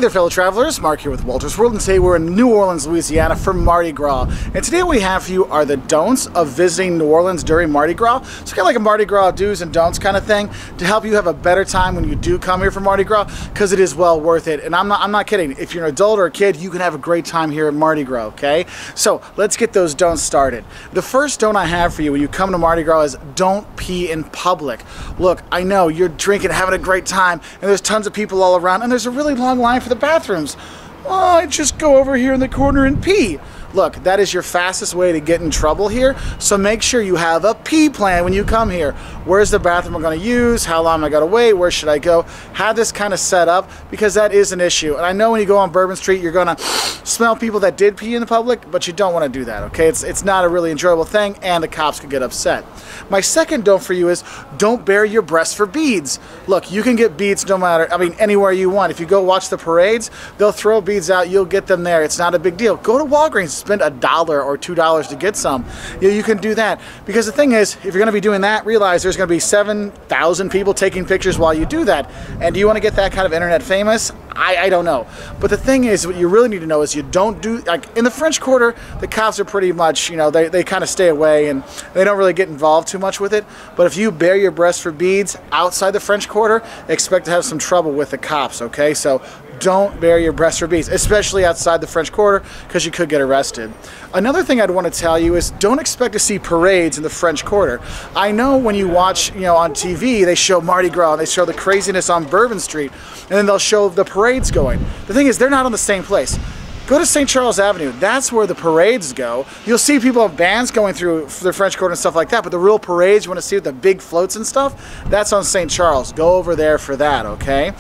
there, fellow travelers. Mark here with Wolters World, and today we're in New Orleans, Louisiana for Mardi Gras. And today what we have for you are the don'ts of visiting New Orleans during Mardi Gras. It's kind of like a Mardi Gras do's and don'ts kind of thing to help you have a better time when you do come here for Mardi Gras, because it is well worth it. And I'm not kidding. If you're an adult or a kid, you can have a great time here at Mardi Gras, okay? So let's get those don'ts started. The first don't I have for you when you come to Mardi Gras is don't pee in public. Look, I know you're drinking, having a great time, and there's tons of people all around, and there's a really long line for the bathrooms. Well, I just go over here in the corner and pee. Look, that is your fastest way to get in trouble here, so make sure you have a pee plan when you come here. Where's the bathroom I'm going to use? How long am I going to wait? Where should I go? Have this kind of set up, because that is an issue. And I know when you go on Bourbon Street, you're going to smell people that did pee in the public, but you don't want to do that, okay? It's not a really enjoyable thing, and the cops could get upset. My second don't for you is don't bare your breasts for beads. Look, you can get beads no matter, anywhere you want. If you go watch the parades, they'll throw beads out, you'll get them there. It's not a big deal. Go to Walgreens, spend $1 or $2 to get some. You can do that, because the thing is, if you're going to be doing that, realize there's going to be 7,000 people taking pictures while you do that. And do you want to get that kind of internet famous? I don't know. But the thing is, what you really need to know is you don't do, like in the French Quarter, the cops are pretty much, they kind of stay away and they don't really get involved too much with it. But if you bare your breast for beads outside the French Quarter, expect to have some trouble with the cops, okay? So don't bare your breast for beads, especially outside the French Quarter, because you could get arrested. Another thing I'd want to tell you is don't expect to see parades in the French Quarter. I know when you watch, on TV, they show Mardi Gras, and they show the craziness on Bourbon Street, and then they'll show the parades going. The thing is, they're not on the same place. Go to St. Charles Avenue. That's where the parades go. You'll see people have bands going through the French Quarter and stuff like that, but the real parades, you want to see the big floats and stuff, that's on St. Charles. Go over there for that, okay?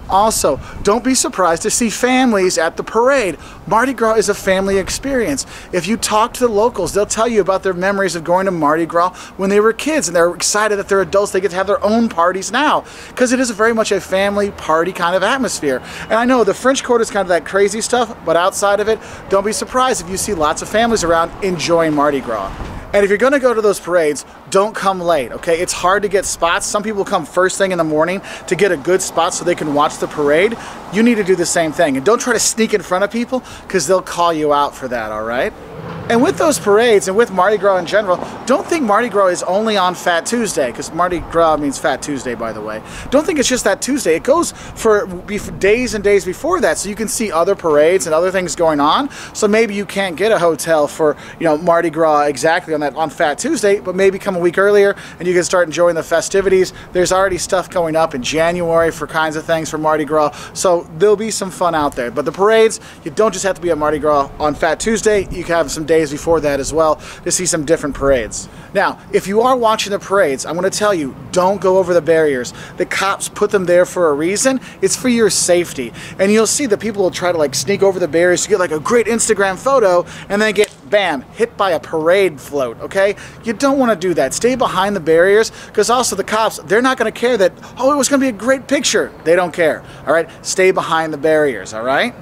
Also, don't be surprised to see families at the parade. Mardi Gras is a family experience. If you talk to the locals, they'll tell you about their memories of going to Mardi Gras when they were kids, and they're excited that they're adults, they get to have their own parties now, because it is very much a family party kind of atmosphere. And I know the French Quarter is kind of that crazy stuff, but outside of it, don't be surprised if you see lots of families around enjoying Mardi Gras. And if you're going to go to those parades, don't come late, okay? It's hard to get spots. Some people come first thing in the morning to get a good spot so they can watch the parade. You need to do the same thing. And don't try to sneak in front of people, because they'll call you out for that, all right? And with those parades and with Mardi Gras in general, don't think Mardi Gras is only on Fat Tuesday, because Mardi Gras means Fat Tuesday, by the way. Don't think it's just that Tuesday. It goes for days and days before that, so you can see other parades and other things going on. So maybe you can't get a hotel for, Mardi Gras exactly on Fat Tuesday, but maybe come a week earlier and you can start enjoying the festivities. There's already stuff going up in January for kinds of things for Mardi Gras, so there'll be some fun out there. But the parades, you don't just have to be at Mardi Gras on Fat Tuesday. You can have some days before that as well to see some different parades. Now, if you are watching the parades, I'm going to tell you, don't go over the barriers. The cops put them there for a reason. It's for your safety. And you'll see that people will try to sneak over the barriers to get a great Instagram photo, and then get, bam, hit by a parade float, okay? You don't want to do that. Stay behind the barriers, because also the cops, they're not going to care that, oh, it was going to be a great picture. They don't care, all right? Stay behind the barriers, all right?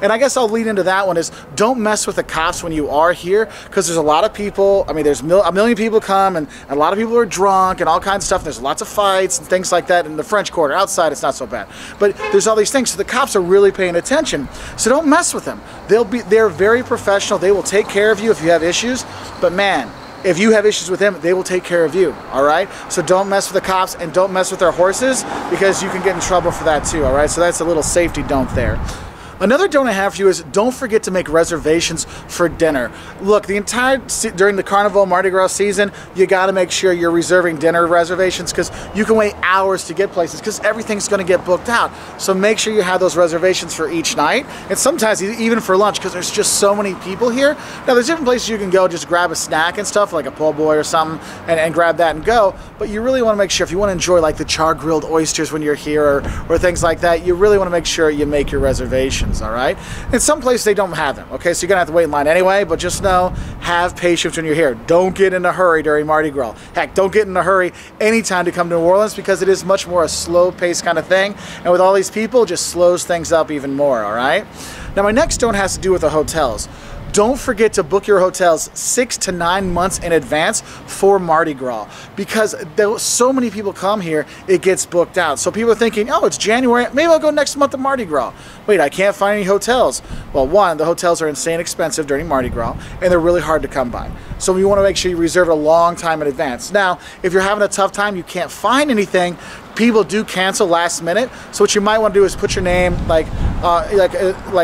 And I guess I'll lead into that one is don't mess with the cops when you are here, because there's a lot of people. There's a million people come, and a lot of people are drunk and all kinds of stuff. There's lots of fights and things like that in the French Quarter. Outside, it's not so bad. But there's all these things, so the cops are really paying attention. So don't mess with them. They're very professional. They will take care of you if you have issues. But man, if you have issues with them, they will take care of you, all right? So don't mess with the cops, and don't mess with their horses, because you can get in trouble for that too, all right? So that's a little safety don't there. Another don't I have for you is don't forget to make reservations for dinner. Look, during the Carnival Mardi Gras season, you got to make sure you're reserving dinner reservations, because you can wait hours to get places, because everything's going to get booked out. So make sure you have those reservations for each night, and sometimes even for lunch, because there's just so many people here. Now, there's different places you can go, just grab a snack and stuff, like a po' boy or something, and grab that and go. But you really want to make sure, if you want to enjoy the char-grilled oysters when you're here, or things like that, you really want to make sure you make your reservations. All right? In some places they don't have them, okay? So you're gonna have to wait in line anyway, but just know, have patience when you're here. Don't get in a hurry during Mardi Gras. Heck, don't get in a hurry anytime to come to New Orleans, because it is much more a slow-paced kind of thing, and with all these people, it just slows things up even more, all right? Now, my next don't has to do with the hotels. don't forget to book your hotels 6 to 9 months in advance for Mardi Gras, because so many people come here, it gets booked out. So people are thinking, oh, it's January, maybe I'll go next month to Mardi Gras. Wait, I can't find any hotels. Well, one, the hotels are insane expensive during Mardi Gras, and they're really hard to come by. So you want to make sure you reserve it a long time in advance. Now, if you're having a tough time, you can't find anything, people do cancel last minute. So what you might want to do is put your name like,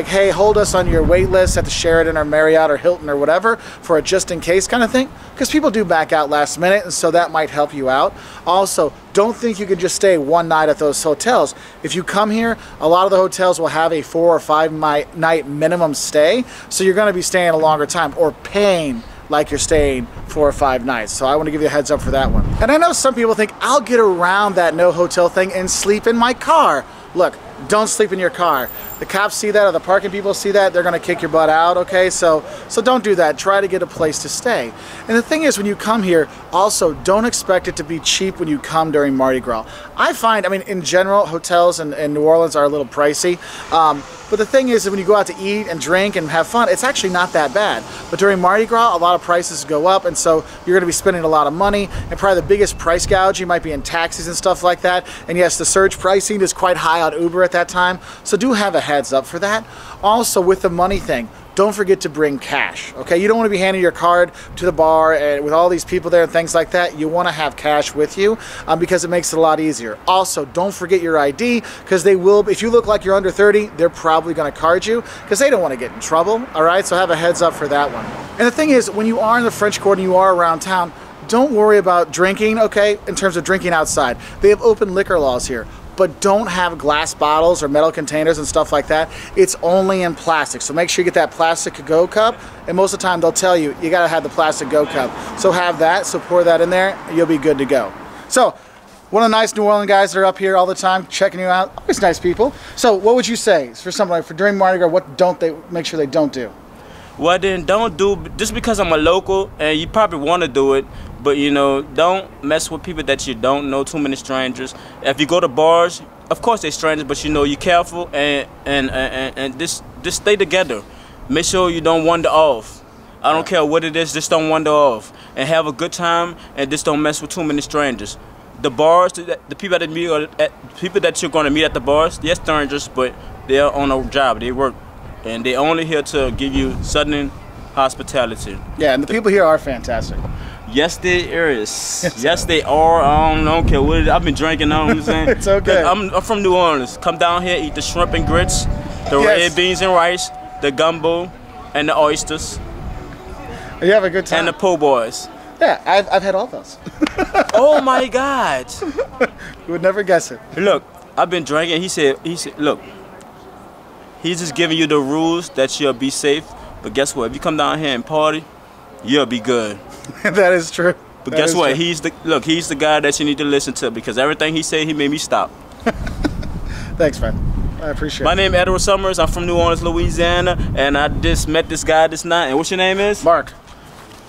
hey, hold us on your wait list at the Sheraton or Marriott or Hilton or whatever for a just in case kind of thing, because people do back out last minute, and so that might help you out. Also, don't think you can just stay one night at those hotels. If you come here, a lot of the hotels will have a 4 or 5 night minimum stay, so you're going to be staying a longer time or paying like you're staying 4 or 5 nights. So I want to give you a heads up for that one. And I know some people think I'll get around that no hotel thing and sleep in my car. Look, don't sleep in your car. The cops see that, or the parking people see that, they're gonna kick your butt out, okay? So don't do that. Try to get a place to stay. And the thing is, when you come here, also don't expect it to be cheap when you come during Mardi Gras. I find, I mean, in general, hotels in New Orleans are a little pricey. But the thing is that when you go out to eat and drink and have fun, it's actually not that bad. But during Mardi Gras, a lot of prices go up, and so you're gonna be spending a lot of money, and probably the biggest price gouge you might be in taxis and stuff like that. And yes, the surge pricing is quite high on Uber at that time, so do have a heads up for that. Also, with the money thing, don't forget to bring cash, okay? You don't want to be handing your card to the bar and with all these people there and things like that. You want to have cash with you because it makes it a lot easier. Also, don't forget your ID, because they will, if you look like you're under 30, they're probably going to card you because they don't want to get in trouble, all right? So have a heads up for that one. And the thing is, when you are in the French Quarter and you are around town, don't worry about drinking, okay, in terms of drinking outside. They have open liquor laws here, but don't have glass bottles or metal containers and stuff like that. It's only in plastic. So make sure you get that plastic to-go cup, and most of the time they'll tell you, you gotta have the plastic go cup. So have that, so pour that in there, and you'll be good to go. So, one of the nice New Orleans guys that are up here all the time, checking you out, always nice people. So what would you say for something like, for during Mardi Gras, what don't they, make sure they don't do? Well, then don't do, just because I'm a local and you probably want to do it, but you know, don't mess with people that you don't know, too many strangers. If you go to bars, of course they're strangers, but you know, you're careful and just stay together. Make sure you don't wander off. I don't care what it is, just don't wander off. And have a good time, and just don't mess with too many strangers. The bars, the people that people that you're going to meet at the bars, they're strangers, but they're on a job, they work. And they're only here to give you Southern hospitality. Yeah, and the people here are fantastic. Yes, they is. Yes, they are. I don't care what it is. I've been drinking, you know what I'm saying? It's okay. I'm from New Orleans. Come down here, eat the shrimp and grits, the red beans and rice, the gumbo, and the oysters. You have a good time. And the po' boys. Yeah, I've had all those. Oh my God. You would never guess it. Look, I've been drinking. He said, look, he's just giving you the rules that you'll be safe. But guess what? If you come down here and party, you'll be good. That is true. But guess what? He's the guy that you need to listen to, because everything he said, he made me stop. Thanks, man. I appreciate it. My name is Edward Summers. I'm from New Orleans, Louisiana, and I just met this guy this night. And what's your name is? Mark.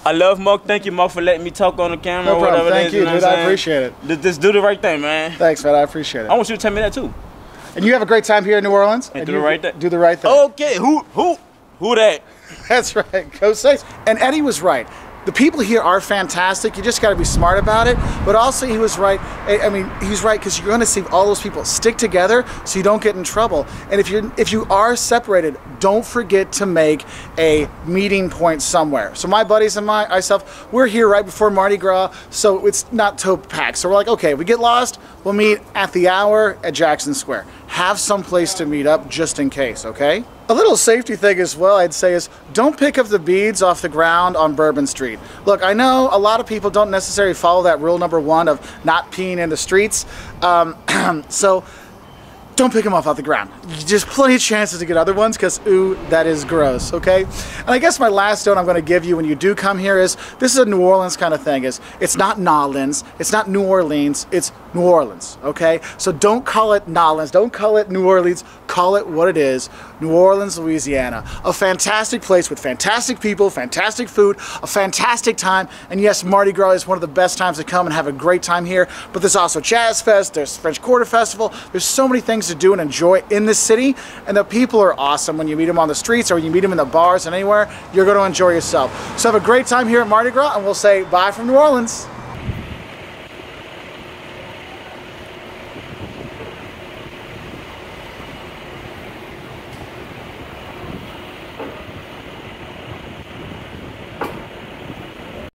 I love Mark. Thank you, Mark, for letting me talk on the camera. No problem. Thank you, you know dude. I appreciate it. Just do the right thing, man. Thanks, man. I appreciate it. I want you to tell me that too. And you have a great time here in New Orleans. And do the right thing. Do the right thing. Okay. Who that? That's right. Go Saints. And Eddie was right. The people here are fantastic. You just got to be smart about it. But also, he was right. I mean, he's right, because you're going to see all those people stick together so you don't get in trouble. And if you are separated, don't forget to make a meeting point somewhere. So my buddies and myself, we're here right before Mardi Gras, so it's not toe packed. So we're like, okay, if we get lost, we'll meet at the hour at Jackson Square. Have some place to meet up just in case, okay? A little safety thing as well, I'd say, is don't pick up the beads off the ground on Bourbon Street. Look, I know a lot of people don't necessarily follow that rule #1 of not peeing in the streets, so don't pick them off the ground. There's plenty of chances to get other ones, because, ooh, that is gross, okay? And I guess my last note I'm going to give you when you do come here is, this is a New Orleans kind of thing. It's not Nawlins, it's not New Orleans, it's New Orleans, okay? So don't call it Nawlins, don't call it New Orleans, call it what it is. New Orleans, Louisiana. A fantastic place with fantastic people, fantastic food, a fantastic time. And yes, Mardi Gras is one of the best times to come and have a great time here. But there's also Jazz Fest, there's French Quarter Festival. There's so many things to do and enjoy in this city. And the people are awesome. When you meet them on the streets or you meet them in the bars and anywhere, you're going to enjoy yourself. So have a great time here at Mardi Gras, and we'll say bye from New Orleans.